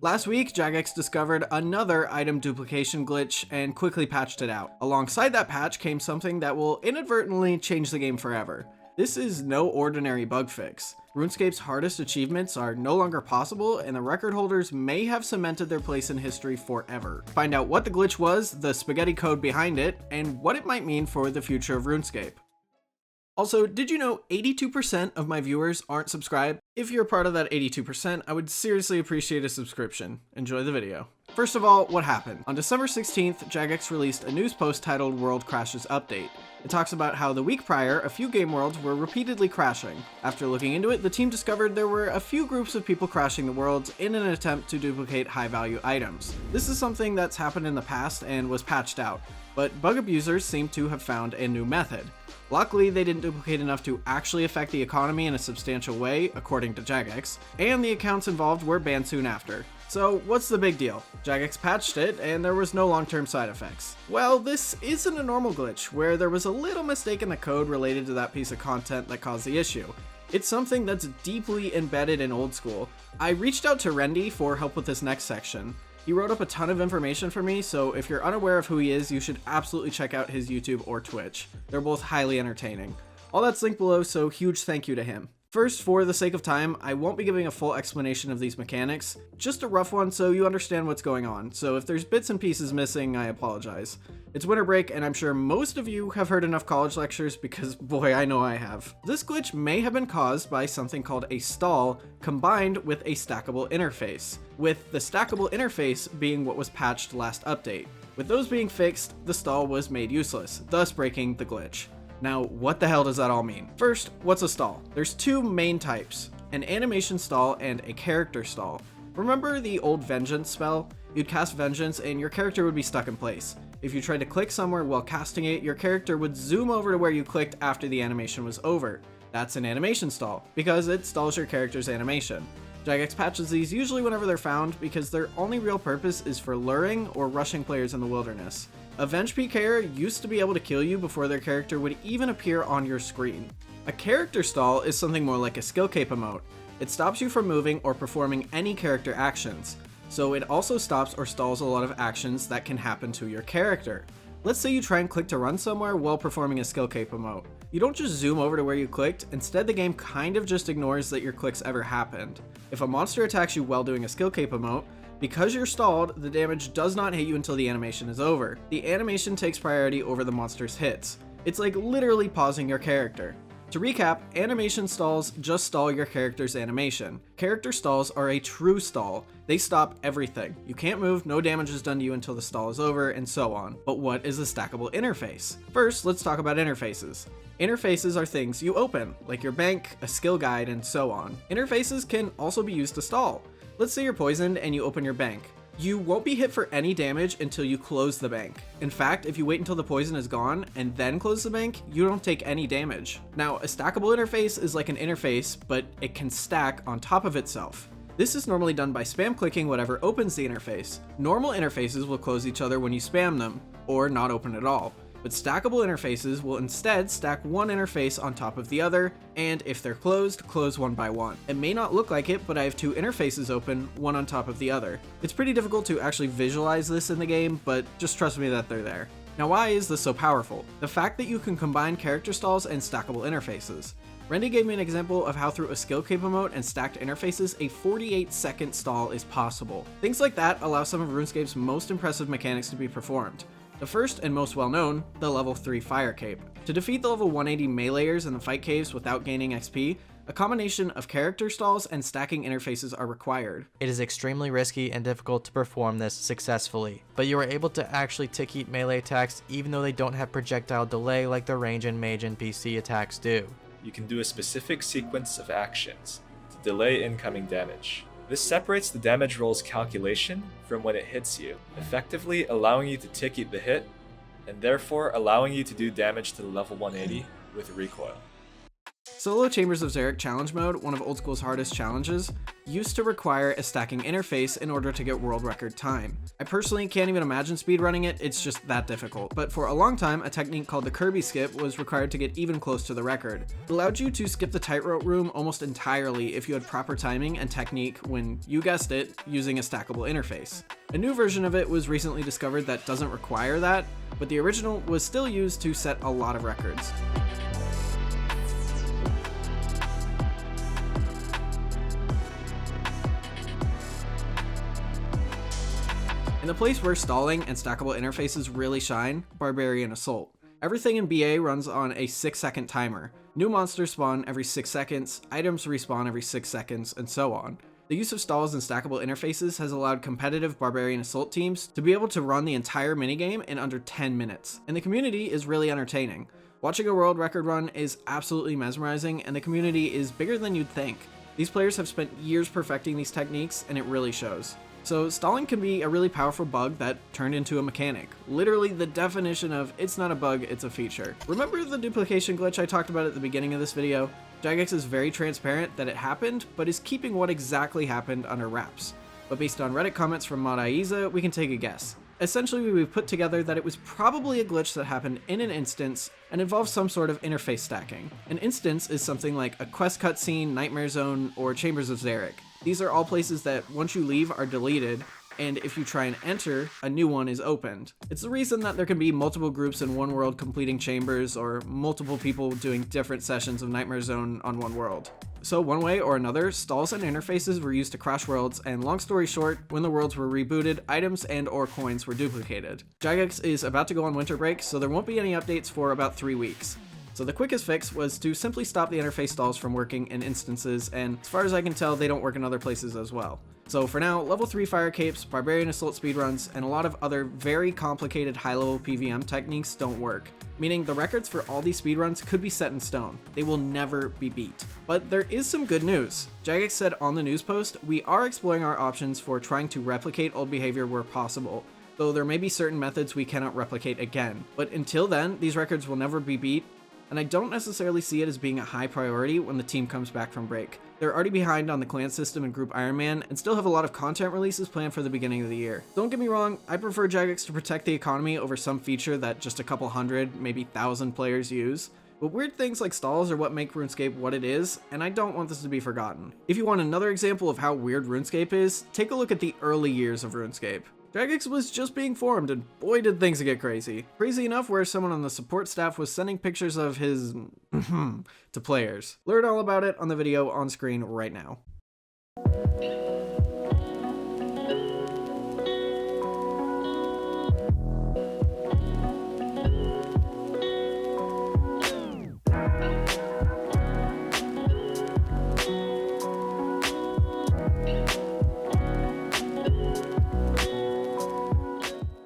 Last week, Jagex discovered another item duplication glitch and quickly patched it out. Alongside that patch came something that will inadvertently change the game forever. This is no ordinary bug fix. RuneScape's hardest achievements are no longer possible, and the record holders may have cemented their place in history forever. Find out what the glitch was, the spaghetti code behind it, and what it might mean for the future of RuneScape. Also, did you know 82% of my viewers aren't subscribed? If you're a part of that 82%, I would seriously appreciate a subscription. Enjoy the video. First of all, what happened? On December 16th, Jagex released a news post titled World Crashes Update. It talks about how the week prior, a few game worlds were repeatedly crashing. After looking into it, the team discovered there were a few groups of people crashing the worlds in an attempt to duplicate high-value items. This is something that's happened in the past and was patched out, but bug abusers seem to have found a new method. Luckily, they didn't duplicate enough to actually affect the economy in a substantial way, according to Jagex, and the accounts involved were banned soon after. So what's the big deal? Jagex patched it, and there was no long-term side effects. Well, this isn't a normal glitch, where there was a little mistake in the code related to that piece of content that caused the issue. It's something that's deeply embedded in old school. I reached out to Rendi for help with this next section. He wrote up a ton of information for me, so if you're unaware of who he is, you should absolutely check out his YouTube or Twitch. They're both highly entertaining. All that's linked below, so huge thank you to him. First, for the sake of time, I won't be giving a full explanation of these mechanics, just a rough one so you understand what's going on, so if there's bits and pieces missing, I apologize. It's winter break, and I'm sure most of you have heard enough college lectures because boy, I know I have. This glitch may have been caused by something called a stall combined with a stackable interface, with the stackable interface being what was patched last update. With those being fixed, the stall was made useless, thus breaking the glitch. Now, what the hell does that all mean? First, what's a stall? There's two main types, an animation stall and a character stall. Remember the old Vengeance spell? You'd cast Vengeance and your character would be stuck in place. If you tried to click somewhere while casting it, your character would zoom over to where you clicked after the animation was over. That's an animation stall, because it stalls your character's animation. Jagex patches these usually whenever they're found because their only real purpose is for luring or rushing players in the wilderness. A Venge PKer used to be able to kill you before their character would even appear on your screen. A character stall is something more like a skill cape emote. It stops you from moving or performing any character actions, so it also stops or stalls a lot of actions that can happen to your character. Let's say you try and click to run somewhere while performing a skill cape emote. You don't just zoom over to where you clicked, instead the game kind of just ignores that your clicks ever happened. If a monster attacks you while doing a skill cape emote, because you're stalled, the damage does not hit you until the animation is over. The animation takes priority over the monster's hits. It's like literally pausing your character. To recap, animation stalls just stall your character's animation. Character stalls are a true stall. They stop everything. You can't move, no damage is done to you until the stall is over, and so on. But what is a stackable interface? First, let's talk about interfaces. Interfaces are things you open, like your bank, a skill guide, and so on. Interfaces can also be used to stall. Let's say you're poisoned and you open your bank. You won't be hit for any damage until you close the bank. In fact, if you wait until the poison is gone and then close the bank, you don't take any damage. Now, a stackable interface is like an interface, but it can stack on top of itself. This is normally done by spam clicking whatever opens the interface. Normal interfaces will close each other when you spam them, or not open at all. But stackable interfaces will instead stack one interface on top of the other, and if they're closed, close one by one. It may not look like it, but I have two interfaces open, one on top of the other. It's pretty difficult to actually visualize this in the game, but just trust me that they're there. Now, why is this so powerful? The fact that you can combine character stalls and stackable interfaces. Rendi gave me an example of how through a skill cape emote and stacked interfaces, a 48-second stall is possible. Things like that allow some of RuneScape's most impressive mechanics to be performed. The first and most well known, the level 3 Fire Cape. To defeat the level 180 meleeers in the fight caves without gaining XP, a combination of character stalls and stacking interfaces are required. It is extremely risky and difficult to perform this successfully, but you are able to actually tick-eat melee attacks even though they don't have projectile delay like the range and mage and PC attacks do. You can do a specific sequence of actions to delay incoming damage. This separates the damage roll's calculation from when it hits you, effectively allowing you to tick-eat the hit, and therefore allowing you to do damage to the level 180 with recoil. Solo Chambers of Xeric challenge mode, one of old school's hardest challenges, used to require a stacking interface in order to get world record time. I personally can't even imagine speedrunning it, it's just that difficult. But for a long time, a technique called the Kirby skip was required to get even close to the record. It allowed you to skip the tightrope room almost entirely if you had proper timing and technique when, you guessed it, using a stackable interface. A new version of it was recently discovered that doesn't require that, but the original was still used to set a lot of records. In the place where stalling and stackable interfaces really shine, Barbarian Assault. Everything in BA runs on a 6-second timer. New monsters spawn every 6 seconds, items respawn every 6 seconds, and so on. The use of stalls and stackable interfaces has allowed competitive Barbarian Assault teams to be able to run the entire minigame in under 10 minutes, and the community is really entertaining. Watching a world record run is absolutely mesmerizing, and the community is bigger than you'd think. These players have spent years perfecting these techniques, and it really shows. So stalling can be a really powerful bug that turned into a mechanic. Literally the definition of it's not a bug, it's a feature. Remember the duplication glitch I talked about at the beginning of this video? Jagex is very transparent that it happened, but is keeping what exactly happened under wraps. But based on Reddit comments from Mod Aiza, we can take a guess. Essentially, we've put together that it was probably a glitch that happened in an instance and involves some sort of interface stacking. An instance is something like a quest cutscene, Nightmare Zone, or Chambers of Xeric. These are all places that once you leave are deleted, and if you try and enter, a new one is opened. It's the reason that there can be multiple groups in one world completing chambers, or multiple people doing different sessions of Nightmare Zone on one world. So one way or another, stalls and interfaces were used to crash worlds, and long story short, when the worlds were rebooted, items and or coins were duplicated. Jagex is about to go on winter break, so there won't be any updates for about 3 weeks. So the quickest fix was to simply stop the interface stalls from working in instances, and as far as I can tell, they don't work in other places as well. So for now, level 3 fire capes, Barbarian Assault speedruns, and a lot of other very complicated high-level PVM techniques don't work, meaning the records for all these speedruns could be set in stone. They will never be beat. But there is some good news. Jagex said on the news post, we are exploring our options for trying to replicate old behavior where possible, though there may be certain methods we cannot replicate again. But until then, these records will never be beat, and I don't necessarily see it as being a high priority when the team comes back from break. They're already behind on the clan system and group Iron Man, and still have a lot of content releases planned for the beginning of the year. Don't get me wrong, I prefer Jagex to protect the economy over some feature that just a couple hundred, maybe 1,000 players use. But weird things like stalls are what make RuneScape what it is, and I don't want this to be forgotten. If you want another example of how weird RuneScape is, take a look at the early years of RuneScape. Jagex was just being formed, and boy did things get crazy. Crazy enough where someone on the support staff was sending pictures of his to players. Learn all about it on the video on screen right now.